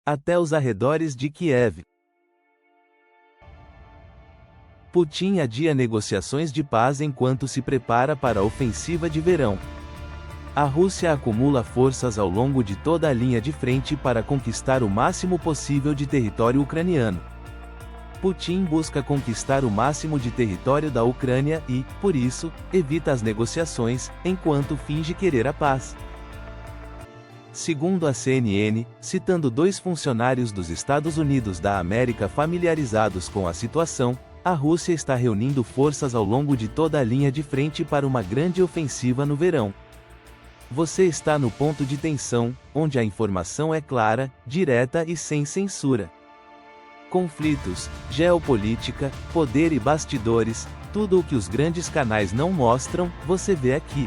até os arredores de Kiev. Putin adia negociações de paz enquanto se prepara para a ofensiva de verão. A Rússia acumula forças ao longo de toda a linha de frente para conquistar o máximo possível de território ucraniano. Putin busca conquistar o máximo de território da Ucrânia e, por isso, evita as negociações, enquanto finge querer a paz. Segundo a CNN, citando 2 funcionários dos Estados Unidos da América familiarizados com a situação, a Rússia está reunindo forças ao longo de toda a linha de frente para uma grande ofensiva no verão. Você está no ponto de tensão, onde a informação é clara, direta e sem censura. Conflitos, geopolítica, poder e bastidores, tudo o que os grandes canais não mostram, você vê aqui.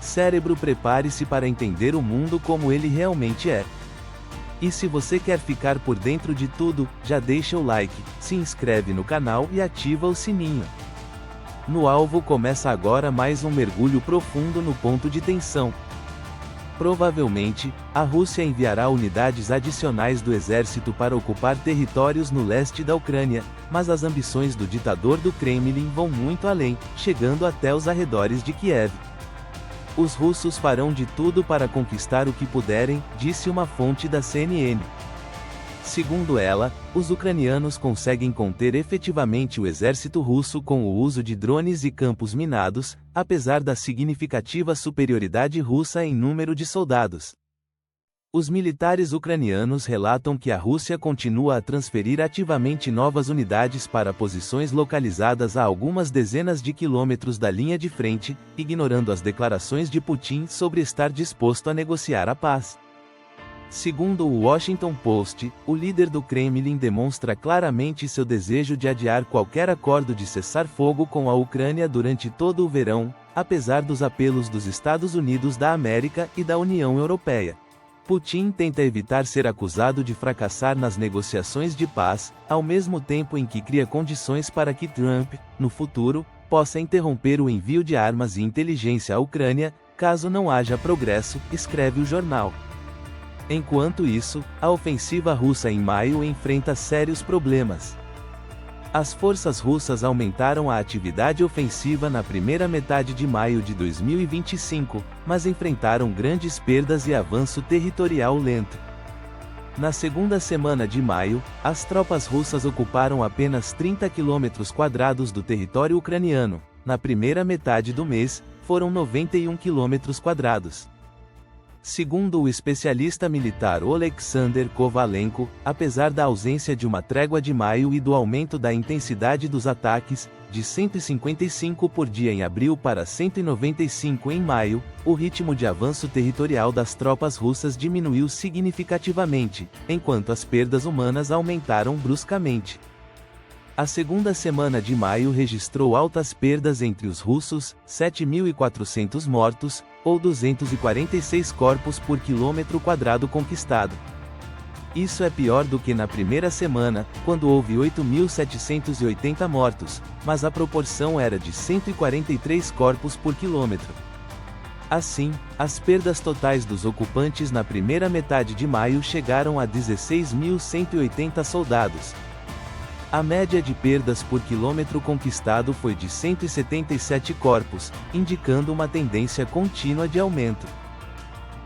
Cérebro, prepare-se para entender o mundo como ele realmente é. E se você quer ficar por dentro de tudo, já deixa o like, se inscreve no canal e ativa o sininho. No alvo começa agora mais um mergulho profundo no ponto de tensão. Provavelmente, a Rússia enviará unidades adicionais do exército para ocupar territórios no leste da Ucrânia, mas as ambições do ditador do Kremlin vão muito além, chegando até os arredores de Kiev. Os russos farão de tudo para conquistar o que puderem, disse uma fonte da CNN. Segundo ela, os ucranianos conseguem conter efetivamente o exército russo com o uso de drones e campos minados, apesar da significativa superioridade russa em número de soldados. Os militares ucranianos relatam que a Rússia continua a transferir ativamente novas unidades para posições localizadas a algumas dezenas de quilômetros da linha de frente, ignorando as declarações de Putin sobre estar disposto a negociar a paz. Segundo o Washington Post, o líder do Kremlin demonstra claramente seu desejo de adiar qualquer acordo de cessar-fogo com a Ucrânia durante todo o verão, apesar dos apelos dos Estados Unidos da América e da União Europeia. Putin tenta evitar ser acusado de fracassar nas negociações de paz, ao mesmo tempo em que cria condições para que Trump, no futuro, possa interromper o envio de armas e inteligência à Ucrânia, caso não haja progresso, escreve o jornal. Enquanto isso, a ofensiva russa em maio enfrenta sérios problemas. As forças russas aumentaram a atividade ofensiva na primeira metade de maio de 2025, mas enfrentaram grandes perdas e avanço territorial lento. Na segunda semana de maio, as tropas russas ocuparam apenas 30 km² do território ucraniano. Na primeira metade do mês, foram 91 km². Segundo o especialista militar Oleksandr Kovalenko, apesar da ausência de uma trégua de maio e do aumento da intensidade dos ataques, de 155 por dia em abril para 195 em maio, o ritmo de avanço territorial das tropas russas diminuiu significativamente, enquanto as perdas humanas aumentaram bruscamente. A segunda semana de maio registrou altas perdas entre os russos, 7.400 mortos, ou 246 corpos por quilômetro quadrado conquistado. Isso é pior do que na primeira semana, quando houve 8.780 mortos, mas a proporção era de 143 corpos por quilômetro. Assim, as perdas totais dos ocupantes na primeira metade de maio chegaram a 16.180 soldados. A média de perdas por quilômetro conquistado foi de 177 corpos, indicando uma tendência contínua de aumento.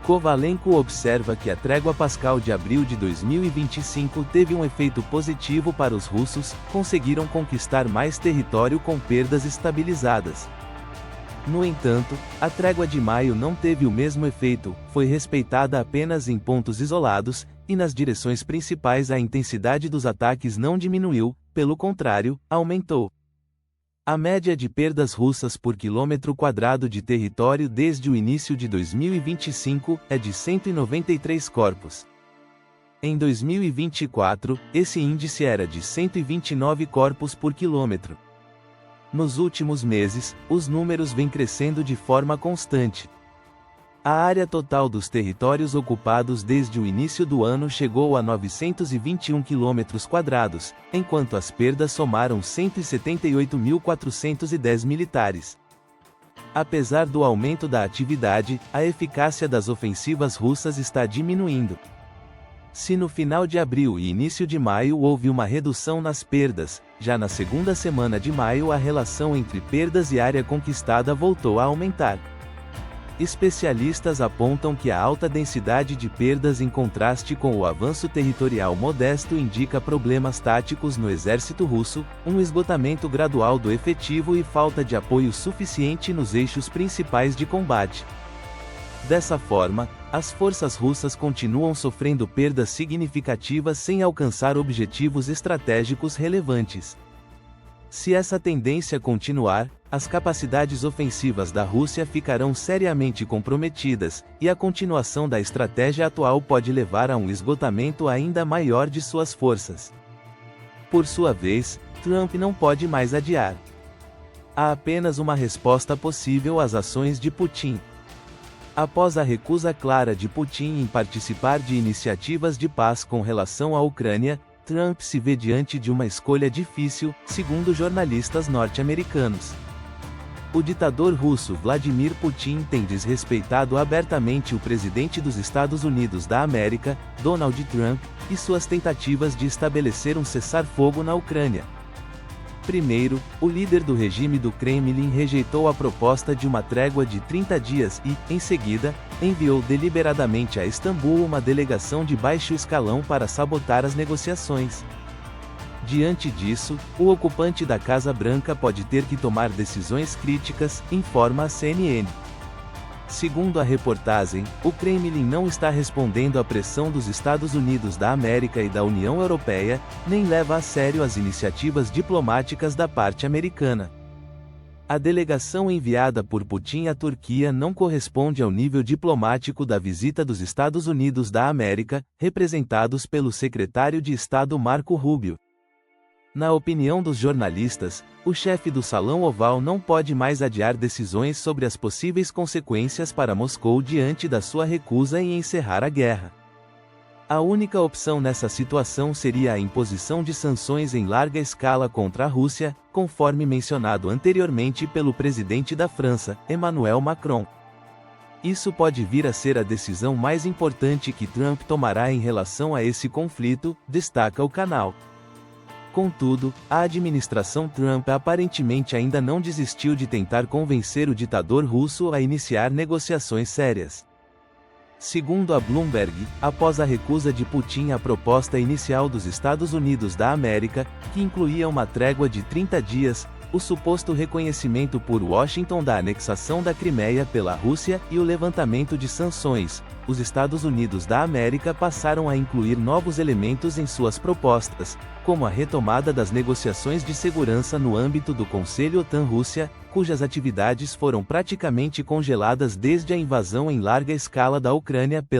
Kovalenko observa que a trégua pascal de abril de 2025 teve um efeito positivo para os russos, conseguiram conquistar mais território com perdas estabilizadas. No entanto, a trégua de maio não teve o mesmo efeito, foi respeitada apenas em pontos isolados, e nas direções principais a intensidade dos ataques não diminuiu, pelo contrário, aumentou. A média de perdas russas por quilômetro quadrado de território desde o início de 2025 é de 193 corpos. Em 2024, esse índice era de 129 corpos por quilômetro. Nos últimos meses, os números vêm crescendo de forma constante. A área total dos territórios ocupados desde o início do ano chegou a 921 km², enquanto as perdas somaram 178.410 militares. Apesar do aumento da atividade, a eficácia das ofensivas russas está diminuindo. Se no final de abril e início de maio houve uma redução nas perdas, já na segunda semana de maio a relação entre perdas e área conquistada voltou a aumentar. Especialistas apontam que a alta densidade de perdas em contraste com o avanço territorial modesto indica problemas táticos no exército russo, um esgotamento gradual do efetivo e falta de apoio suficiente nos eixos principais de combate. Dessa forma, as forças russas continuam sofrendo perdas significativas sem alcançar objetivos estratégicos relevantes. Se essa tendência continuar, as capacidades ofensivas da Rússia ficarão seriamente comprometidas, e a continuação da estratégia atual pode levar a um esgotamento ainda maior de suas forças. Por sua vez, Trump não pode mais adiar. Há apenas uma resposta possível às ações de Putin. Após a recusa clara de Putin em participar de iniciativas de paz com relação à Ucrânia, Trump se vê diante de uma escolha difícil, segundo jornalistas norte-americanos. O ditador russo Vladimir Putin tem desrespeitado abertamente o presidente dos Estados Unidos da América, Donald Trump, e suas tentativas de estabelecer um cessar-fogo na Ucrânia. Primeiro, o líder do regime do Kremlin rejeitou a proposta de uma trégua de 30 dias e, em seguida, enviou deliberadamente a Istambul uma delegação de baixo escalão para sabotar as negociações. Diante disso, o ocupante da Casa Branca pode ter que tomar decisões críticas, informa a CNN. Segundo a reportagem, o Kremlin não está respondendo à pressão dos Estados Unidos da América e da União Europeia, nem leva a sério as iniciativas diplomáticas da parte americana. A delegação enviada por Putin à Turquia não corresponde ao nível diplomático da visita dos Estados Unidos da América, representados pelo secretário de Estado Marco Rubio. Na opinião dos jornalistas, o chefe do Salão Oval não pode mais adiar decisões sobre as possíveis consequências para Moscou diante da sua recusa em encerrar a guerra. A única opção nessa situação seria a imposição de sanções em larga escala contra a Rússia, conforme mencionado anteriormente pelo presidente da França, Emmanuel Macron. Isso pode vir a ser a decisão mais importante que Trump tomará em relação a esse conflito, destaca o canal. Contudo, a administração Trump aparentemente ainda não desistiu de tentar convencer o ditador russo a iniciar negociações sérias. Segundo a Bloomberg, após a recusa de Putin à proposta inicial dos Estados Unidos da América, que incluía uma trégua de 30 dias, o suposto reconhecimento por Washington da anexação da Crimeia pela Rússia e o levantamento de sanções, os Estados Unidos da América passaram a incluir novos elementos em suas propostas, como a retomada das negociações de segurança no âmbito do Conselho OTAN-Rússia, cujas atividades foram praticamente congeladas desde a invasão em larga escala da Ucrânia pela